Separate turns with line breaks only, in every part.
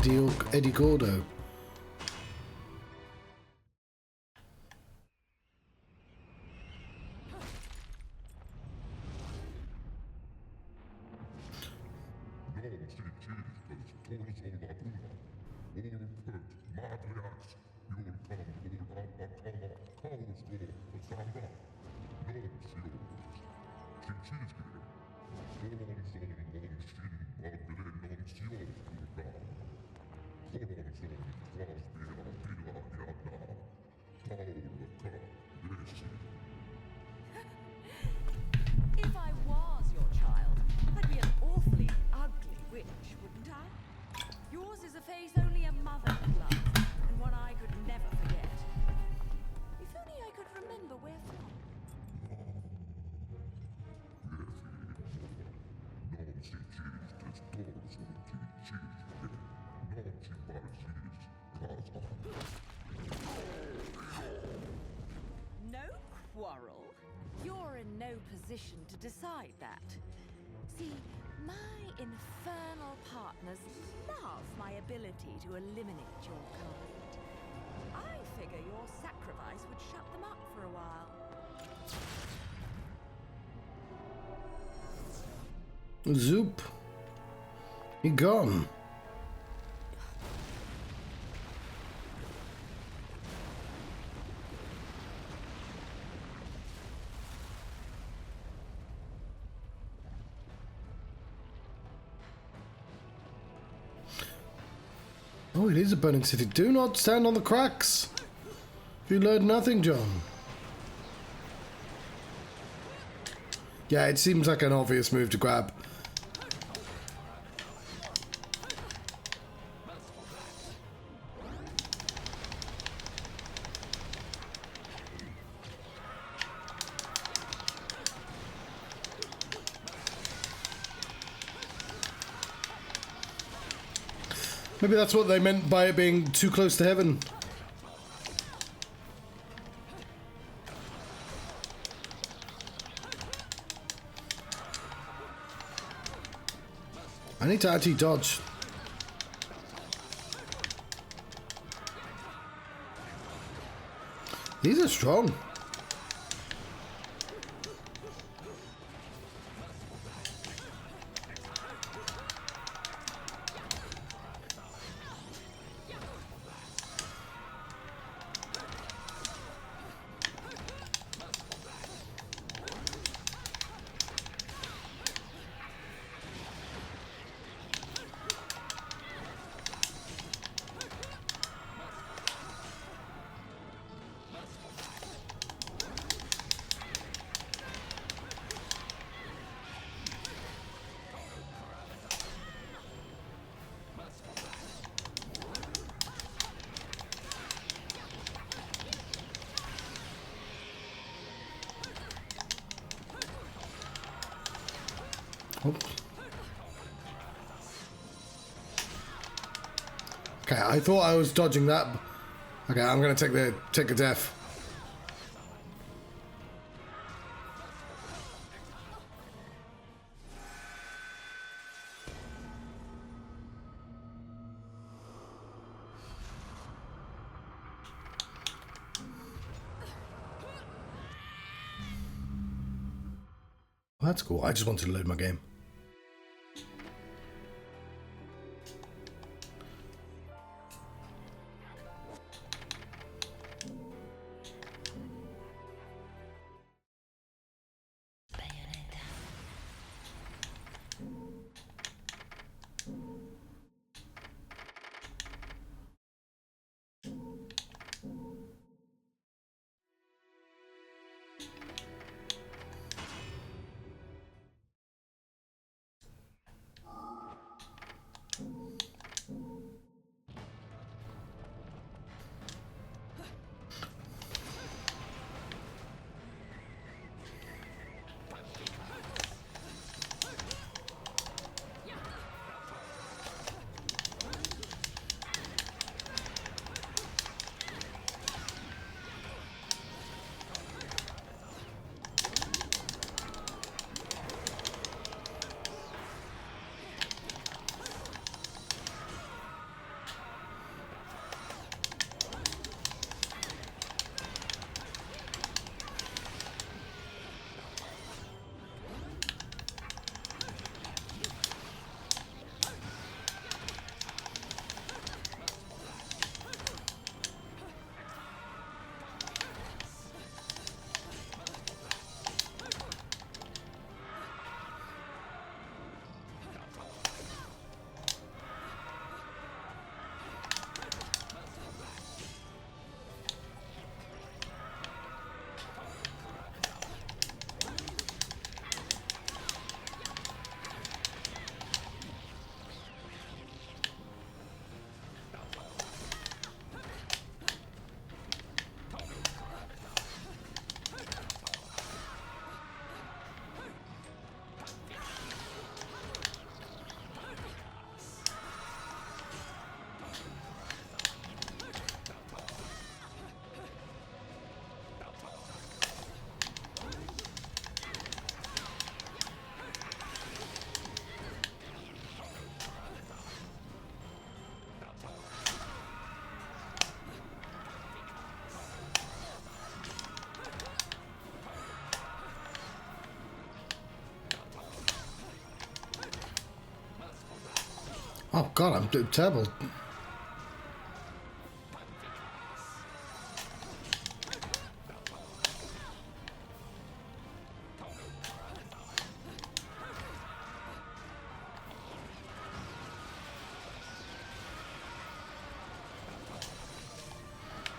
Eddie Gordo.
If I was your child, I'd be an awfully ugly witch, wouldn't I? Yours is a face only a mother could love, and one I could never forget. If only I could remember where from. No quarrel? You're in no position to decide that. See, my infernal partners love my ability to eliminate your kind. I figure your sacrifice would shut them up for a while.
Zoop. He gone. Oh, it is a burning city. Do not stand on the cracks. You learned nothing, John. Yeah, it seems like an obvious move to grab. Maybe that's what they meant by it being too close to heaven. I need to actually dodge. These are strong. Okay, I thought I was dodging that. Okay, I'm gonna take a death. Well, that's cool. I just wanted to load my game. Oh god, I'm terrible.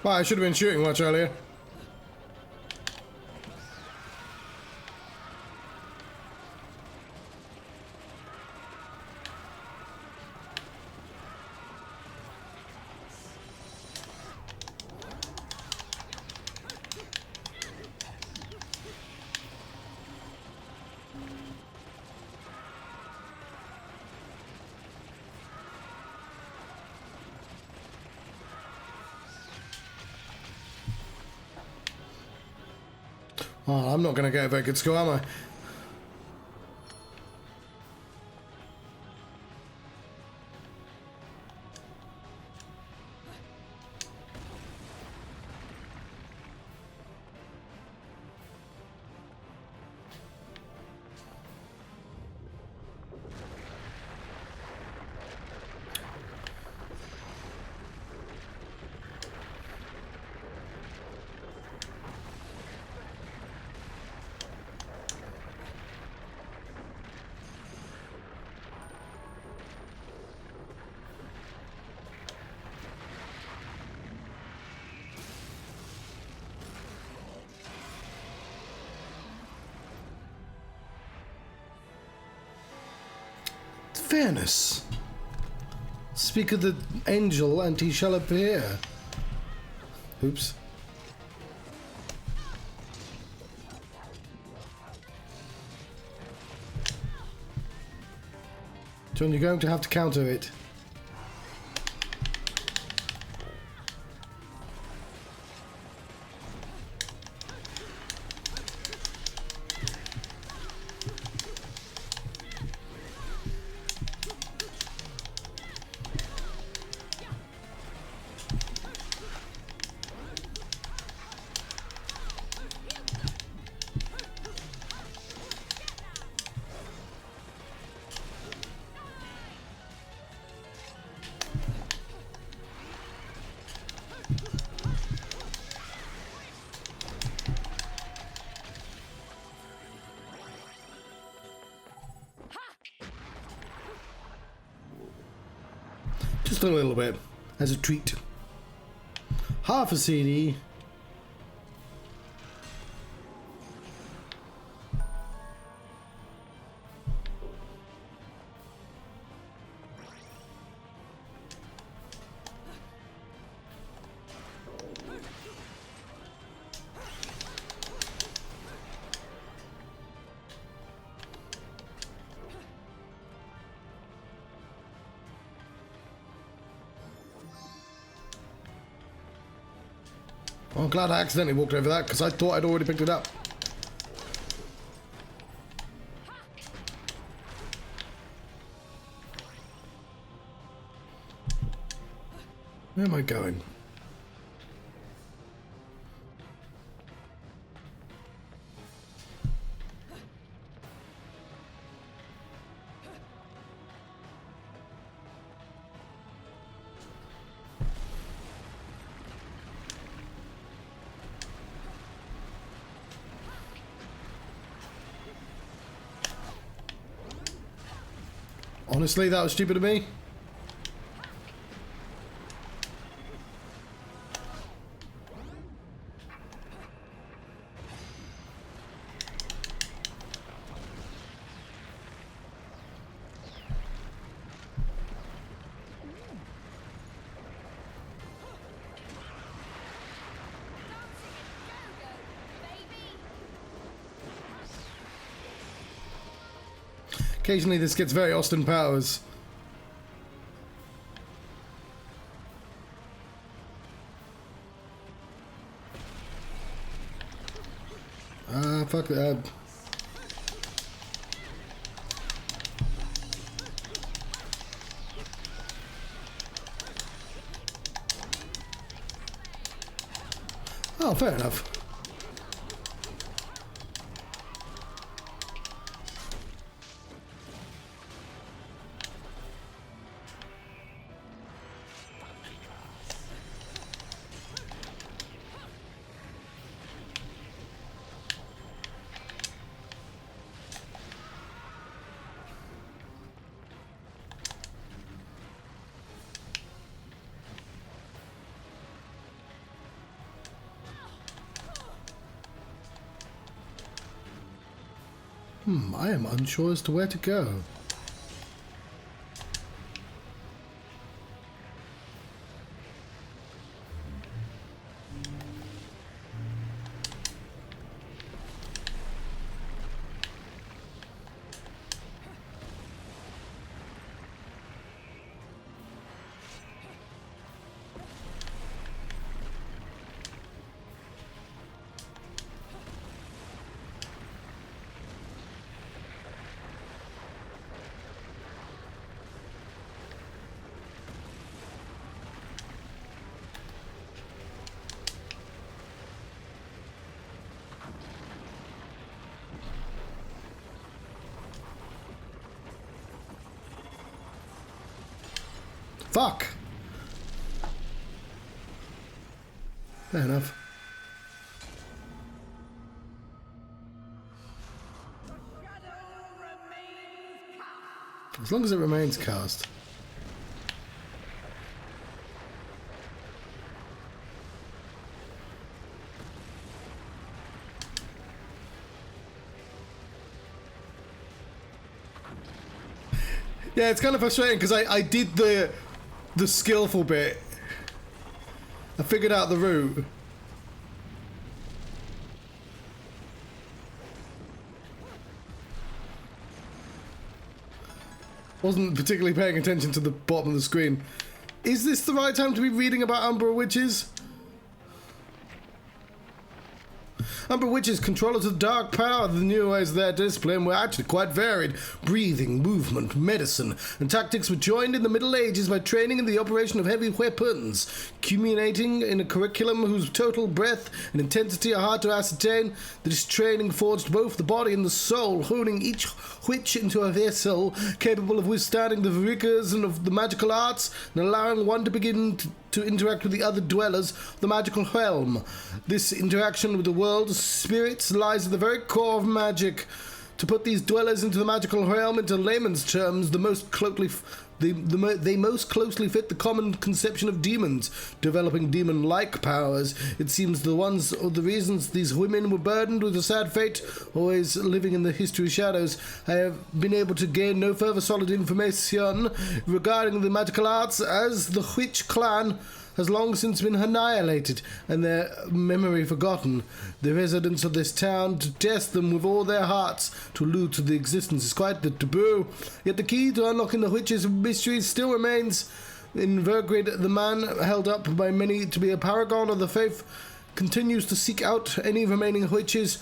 Well, I should have been shooting much earlier. Oh, I'm not going to get a very good score, am I? Fairness. Speak of the angel and he shall appear. Oops. John, you're going to have to counter it. Just a little bit, as a treat. Half a CD. I'm glad I accidentally walked over that because I thought I'd already picked it up. Where am I going? Honestly, that was stupid of me. Occasionally this gets very Austin Powers. Fuck that. Oh, fair enough. I am unsure as to where to go. Fuck! Fair enough. As long as it remains cast. Yeah, it's kind of frustrating because I did the skillful bit. I figured out the route. Wasn't particularly paying attention to the bottom of the screen. Is this the right time to be reading about Umbra Witches? Umbra Witches, controllers of dark power. The new ways of their discipline were actually quite varied. Breathing, movement, medicine, and tactics were joined in the Middle Ages by training in the operation of heavy weapons, culminating in a curriculum whose total breadth and intensity are hard to ascertain. This training forged both the body and the soul, honing each witch into a vessel capable of withstanding the rigors and of the magical arts, and allowing one to begin to interact with the other dwellers of the magical realm. This interaction with the world of spirits lies at the very core of magic. To put these dwellers into the magical realm into layman's terms, they most closely fit the common conception of demons, developing demon-like powers. It seems the reasons these women were burdened with a sad fate, always living in the history shadows. I have been able to gain no further solid information regarding the magical arts, as the witch clan has long since been annihilated and their memory forgotten. The residents of this town detest them with all their hearts. To allude to the existence is quite the taboo. Yet the key to unlocking the witches' mysteries still remains. In Vergrid, the man held up by many to be a paragon of the faith continues to seek out any remaining witches.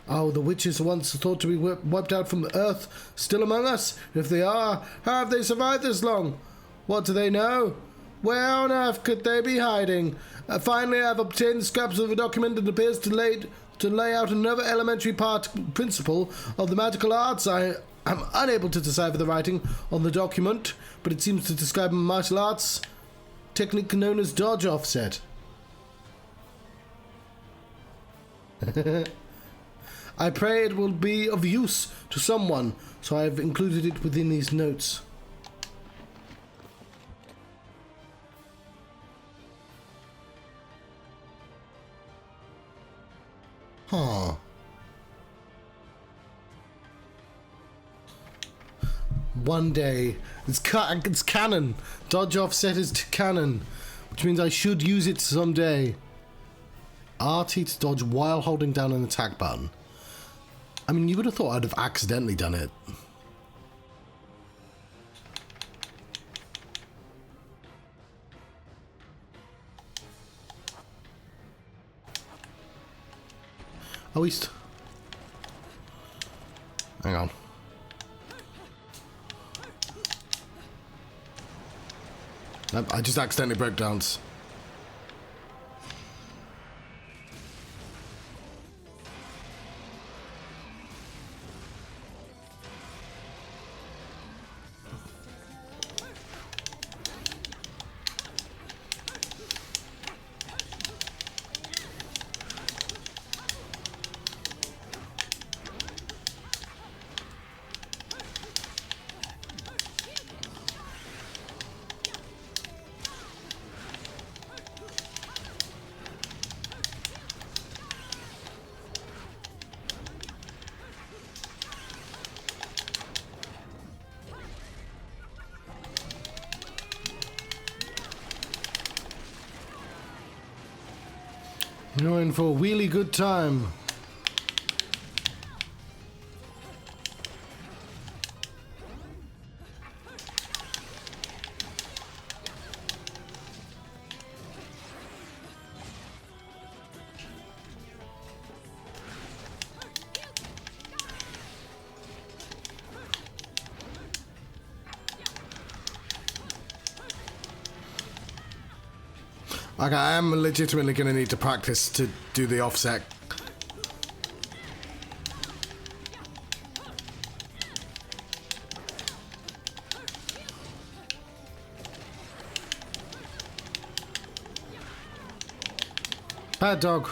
Oh, the witches once thought to be wiped out from the earth, still among us? If they are, how have they survived this long? What do they know? Where on earth could they be hiding? Finally, I've obtained scraps of a document that appears to lay out another elementary principle of the magical arts. I am unable to decipher the writing on the document, but it seems to describe a martial arts technique known as dodge offset. I pray it will be of use to someone, so I have included it within these notes. Huh. One day. It's canon. Dodge offset is canon, which means I should use it someday. RT to dodge while holding down an attack button. I mean, you would have thought I'd have accidentally done it. Oh, hang on. Nope, I just accidentally broke dance. You're in for a really good time. Like, I am legitimately going to need to practice to do the offset. Bad dog.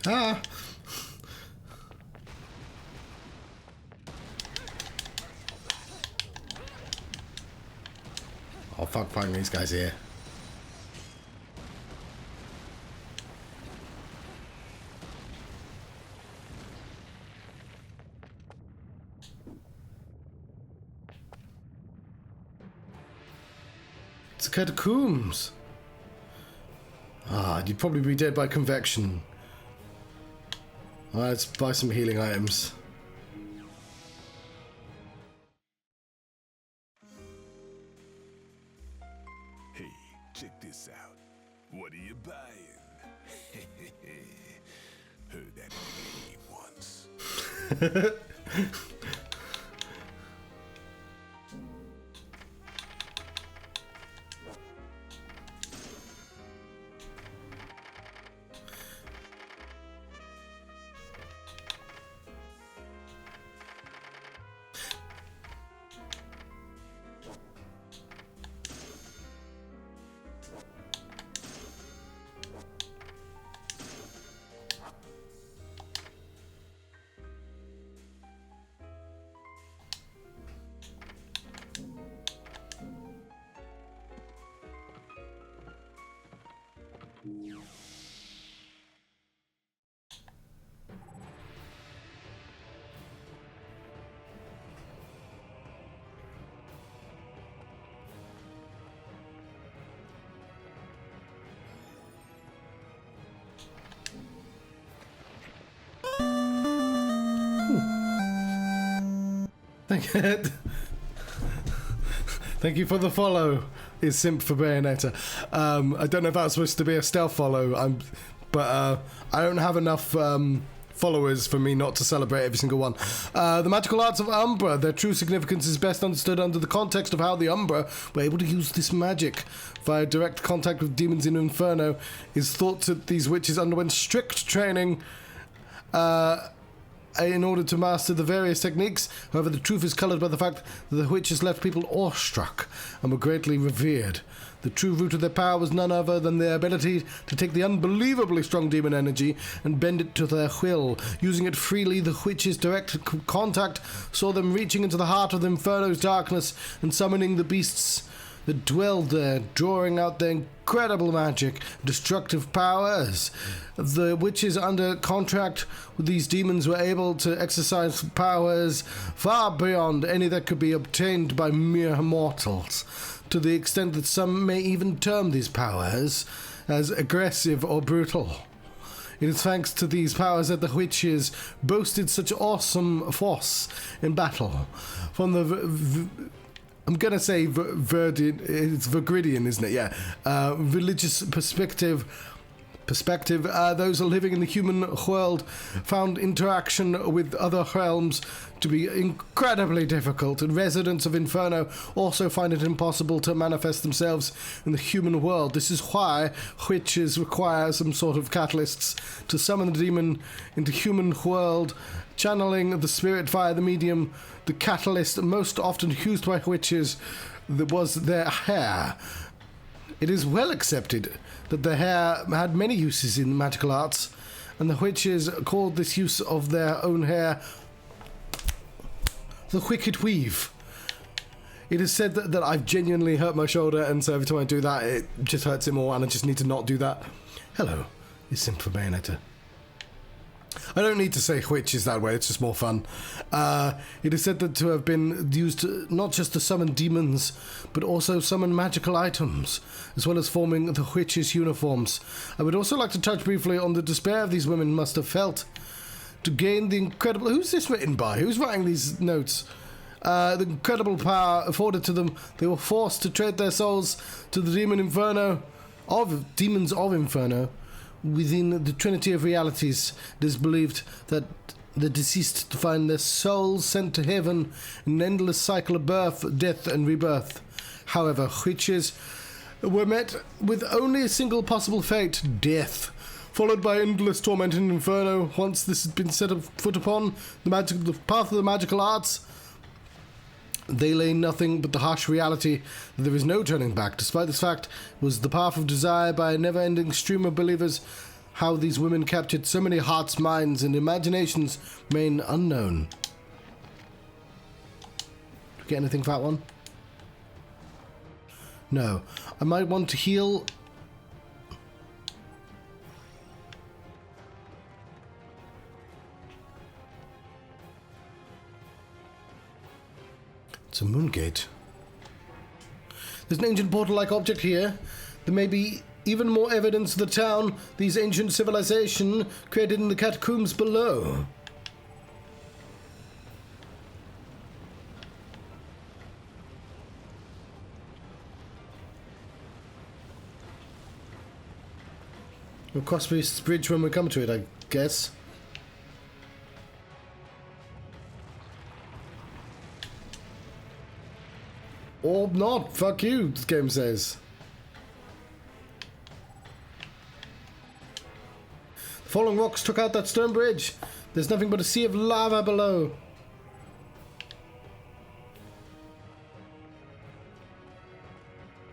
Ah. Oh, fuck, finding these guys here. It's catacombs. Ah, you'd probably be dead by convection. Let's buy some healing items.
Hey, check this out. What are you buying? Heard that name once. Thank you for the follow. Is simp for Bayonetta. I don't know if that's supposed to be a stealth follow. But I don't have enough followers for me not to celebrate every single one. The magical arts of Umbra. Their true significance is best understood under the context of how the Umbra were able to use this magic. Via direct contact with demons in Inferno, is thought that these witches underwent strict training in order to master the various techniques. However, the truth is coloured by the fact that the witches left people awestruck and were greatly revered. The true root of their power was none other than their ability to take the unbelievably strong demon energy and bend it to their will. Using it freely, the witches' direct contact saw them reaching into the heart of the Inferno's darkness and summoning the beasts that dwelled there, drawing out their incredible magic, destructive powers. The witches under contract with these demons were able to exercise powers far beyond any that could be obtained by mere mortals, to the extent that some may even term these powers as aggressive or brutal. It is thanks to these powers that the witches boasted such awesome force in battle. From the I'm going to say it's Virgidian, isn't it? Yeah. Religious perspective, perspective, those living in the human world found interaction with other realms to be incredibly difficult, and residents of Inferno also find it impossible to manifest themselves in the human world. This is why witches require some sort of catalysts to summon the demon into human world, channeling the spirit via the medium. The catalyst most often used by witches was their hair. It is well accepted that the hair had many uses in magical arts, and the witches called this use of their own hair the wicked weave. It is said that I've genuinely hurt my shoulder, and so every time I do that, it just hurts it more, and I just need to not do that. Hello, it's Simp for Bayonetta. I don't need to say witches that way, it's just more fun. It is said that to have been used not just to summon demons, but also summon magical items, as well as forming the witches' uniforms. I would also like to touch briefly on the despair these women must have felt to gain the incredible... Who's this written by? Who's writing these notes? The incredible power afforded to them. They were forced to trade their souls to the demons of Inferno. Within the Trinity of Realities, it is believed that the deceased find their souls sent to heaven in an endless cycle of birth, death, and rebirth. However, witches were met with only a single possible fate, death, followed by endless torment in Inferno. Once this had been set foot upon the path of the magical arts, they lay nothing but the harsh reality that there is no turning back. Despite this fact, it was the path of desire by a never-ending stream of believers. How these women captured so many hearts, minds, and imaginations remain unknown. Did we get anything for that one? No. I might want to heal... It's a moon gate. There's an ancient portal-like object here. There may be even more evidence of the town, these ancient civilization created in the catacombs below. We'll cross this bridge when we come to it, I guess. Or not, fuck you, this game says. The falling rocks took out that stone bridge. There's nothing but a sea of lava below.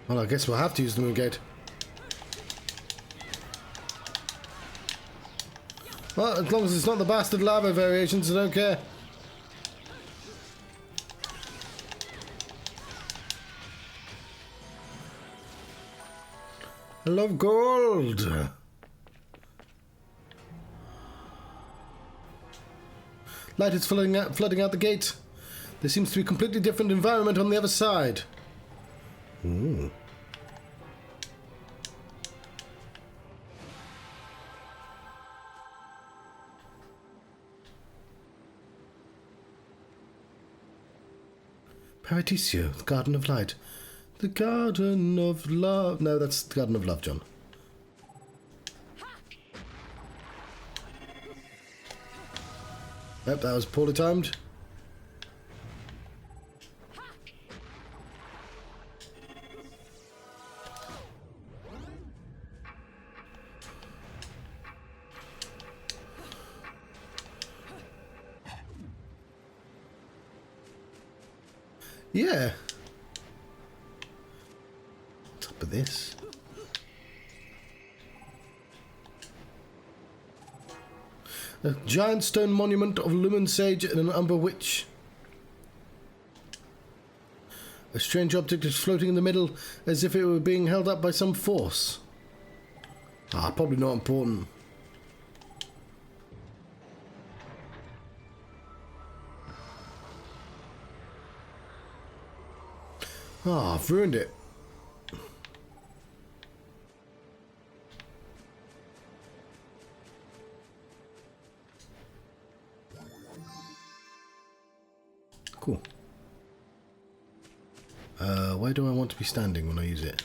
Well, I guess we'll have to use the moon gate. Well, as long as it's not the bastard lava variations, I don't care. I love gold. Light is flooding out the gate. There seems to be a completely different environment on the other side. Ooh. Paradiso, the Garden of Light. The Garden of Love. No, that's the Garden of Love, John. Yep, that was poorly timed. Yeah. What's up with this? A giant stone monument of Lumen Sage and an Umber Witch. A strange object is floating in the middle as if it were being held up by some force. Ah, probably not important. Ah, I've ruined it. Cool. Where do I want to be standing when I use it?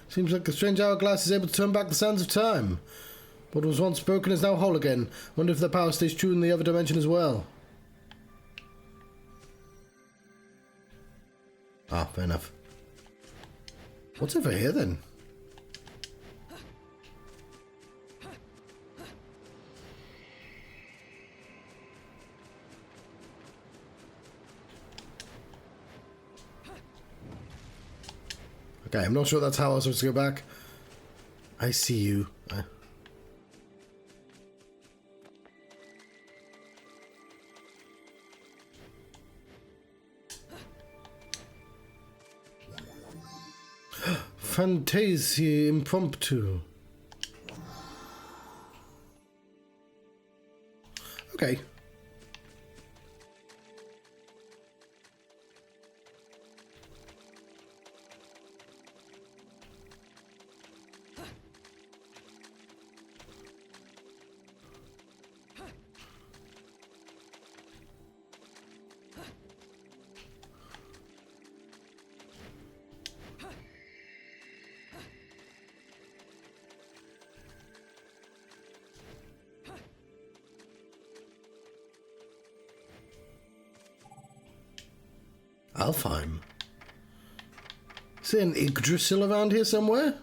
Seems like the strange hourglass is able to turn back the sands of time. What was once broken is now whole again. Wonder if the power stays true in the other dimension as well. Ah, fair enough. What's over here then? Okay, I'm not sure that's how I was supposed to go back. I see you. Fantasia impromptu. Okay. Alfheim. Is there an Yggdrasil around here somewhere?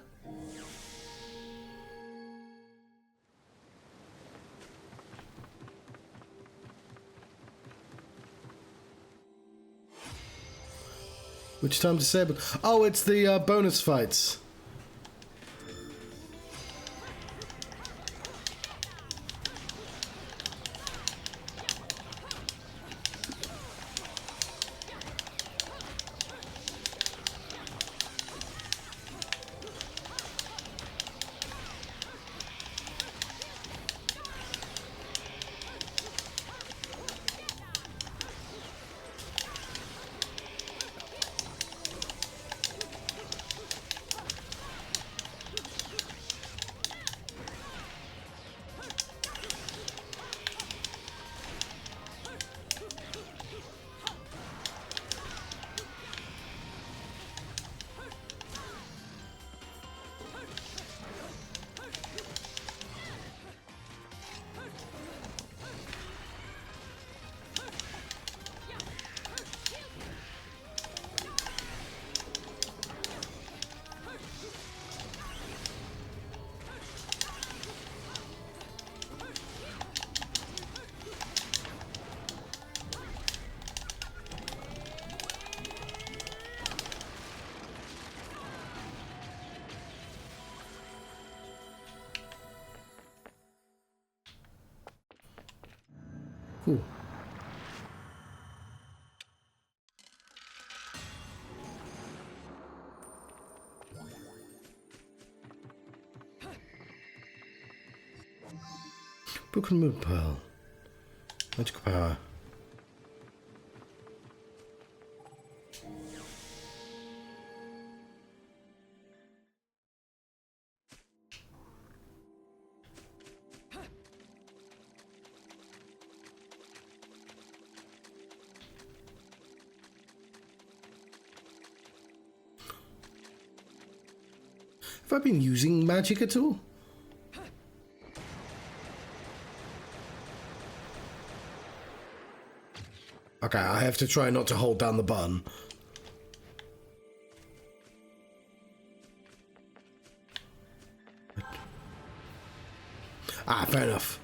Which time disabled? Oh, it's the bonus fights. Ooh. Broken moon pearl. Magical power. Have I been using magic at all? Okay, I have to try not to hold down the button. Ah, fair enough.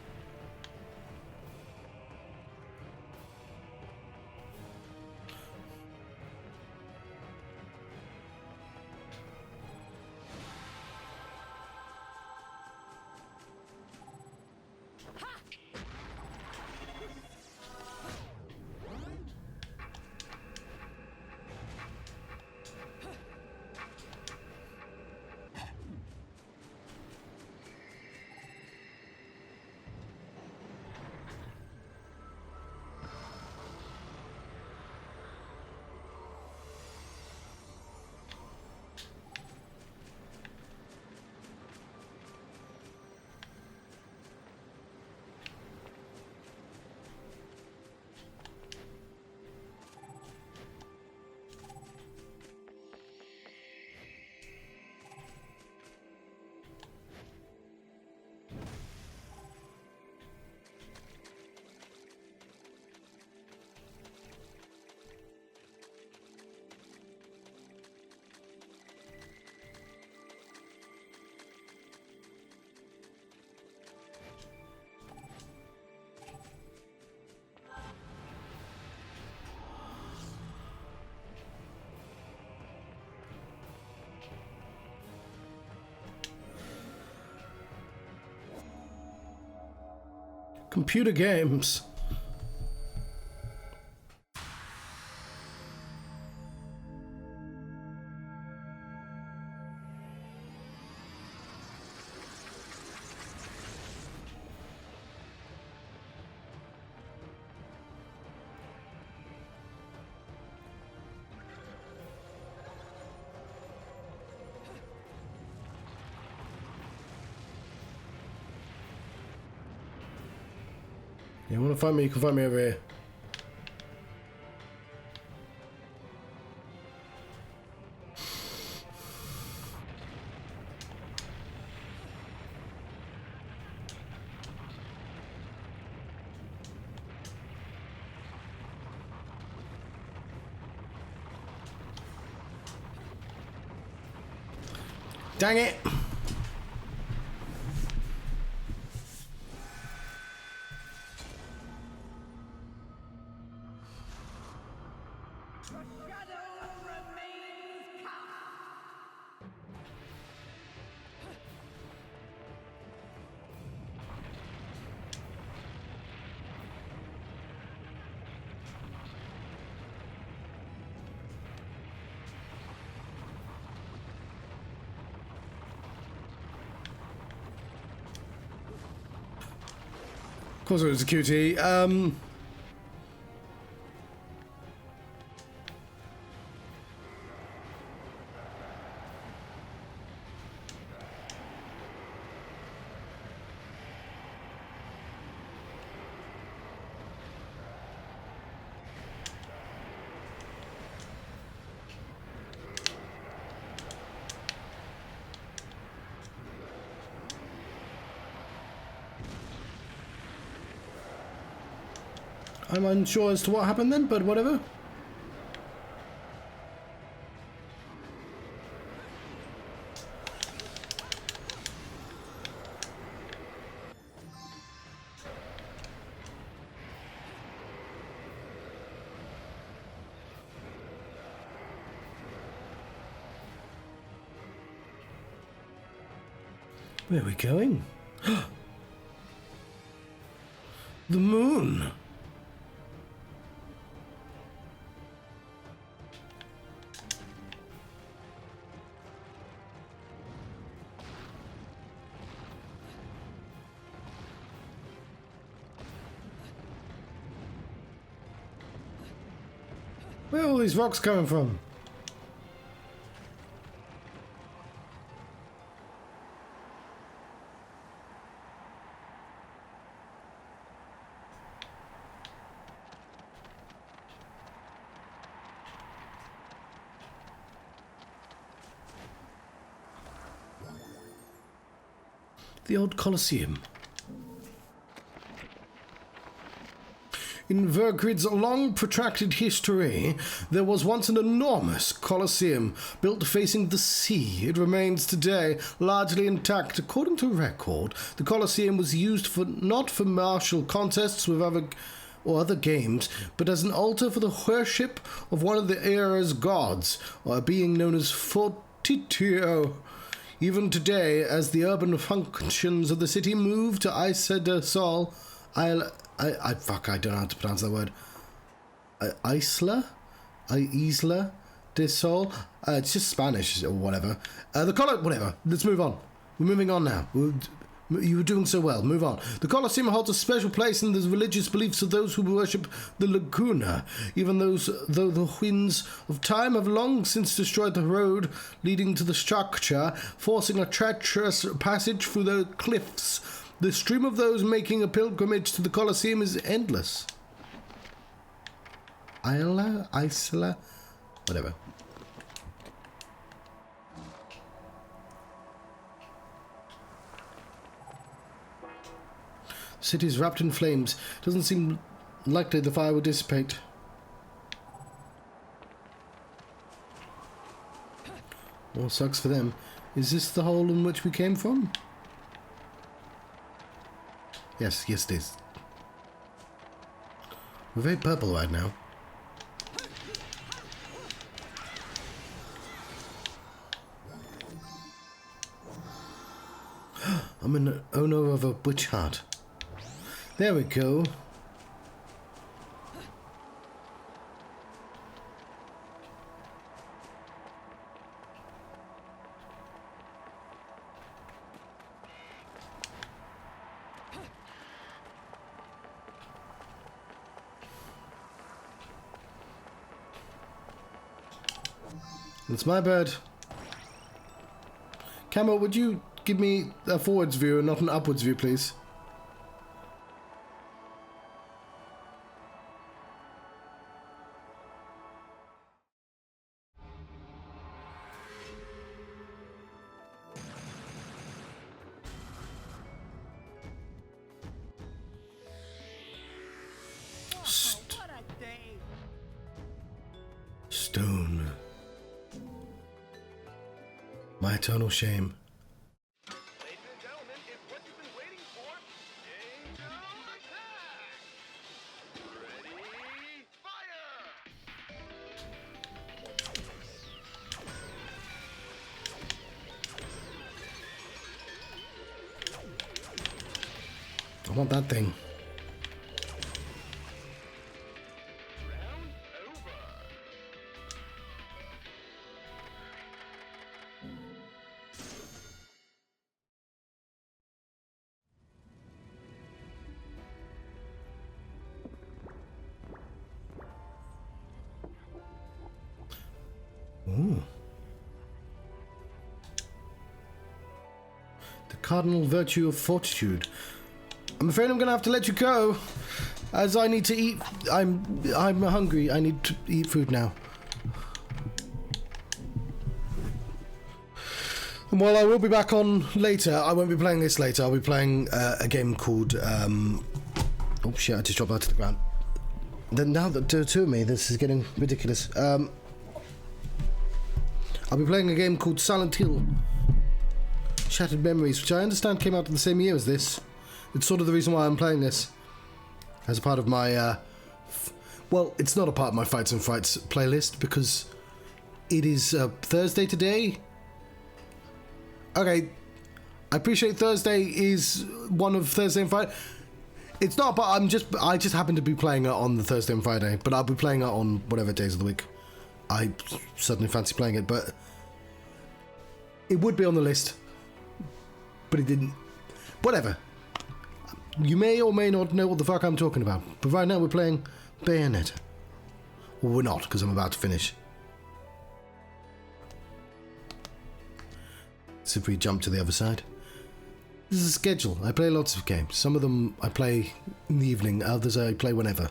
Computer games. You want to find me? You can find me over here. Dang it! Of course it was a QTE. I'm unsure as to what happened then, but whatever. Where are we going? The moon. Where are all these rocks coming from? The old Colosseum. In Vergrid's long protracted history, there was once an enormous Colosseum built facing the sea. It remains today largely intact. According to record, the Colosseum was used not for martial contests with other games, but as an altar for the worship of one of the era's gods, or a being known as Fortitio. Even today, as the urban functions of the city move to Isa de Sol, I don't know how to pronounce that word. Isla de Sol? It's just Spanish or whatever. Whatever. Let's move on. We're moving on now. You were doing so well. Move on. The Colosseum holds a special place in the religious beliefs of those who worship the Laguna, even though the winds of time have long since destroyed the road leading to the structure, forcing a treacherous passage through the cliffs. The stream of those making a pilgrimage to the Colosseum is endless. Isla, whatever. The city is wrapped in flames. Doesn't seem likely the fire will dissipate. Well, sucks for them. Is this the hole in which we came from? Yes, it is. We're very purple right now. I'm in the owner of a witch heart. There we go. It's my bird. Camel, would you give me a forwards view and not an upwards view, please? Stone. My eternal shame.
Ladies and gentlemen, it's what you've been waiting for. Angel attack! Ready, fire!
I want that thing.
Round over.
Ooh. The cardinal virtue of fortitude. I'm afraid I'm gonna have to let you go, as I need to eat. I'm hungry. I need to eat food now. And while I will be back on later, I won't be playing this later. I'll be playing a game called. Oh shit! I just dropped that to the ground. Then now that there are two of me, this is getting ridiculous. I'll be playing a game called Silent Hill Shattered Memories, which I understand came out in the same year as this. It's sort of the reason why I'm playing this. As a part of my, well, it's not a part of my Fights and Frights playlist, because it is Thursday today. Okay, I appreciate Thursday is one of Thursday and Friday. It's not, but I just happen to be playing it on the Thursday and Friday, but I'll be playing it on whatever days of the week I suddenly fancy playing it, but it would be on the list, but it didn't. Whatever. You may or may not know what the fuck I'm talking about, but right now we're playing Bayonetta. Well, we're not, because I'm about to finish. So if we jump to the other side. This is a schedule. I play lots of games. Some of them I play in the evening, others I play whenever.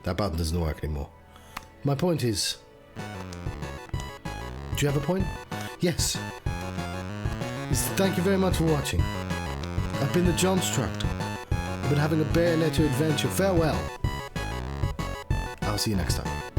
That button doesn't work anymore. My point is... Do you have a point? Yes. Thank you very much for watching. I've been the Johnstruct. I've been having a Bayonetta adventure. Farewell. I'll see you next time.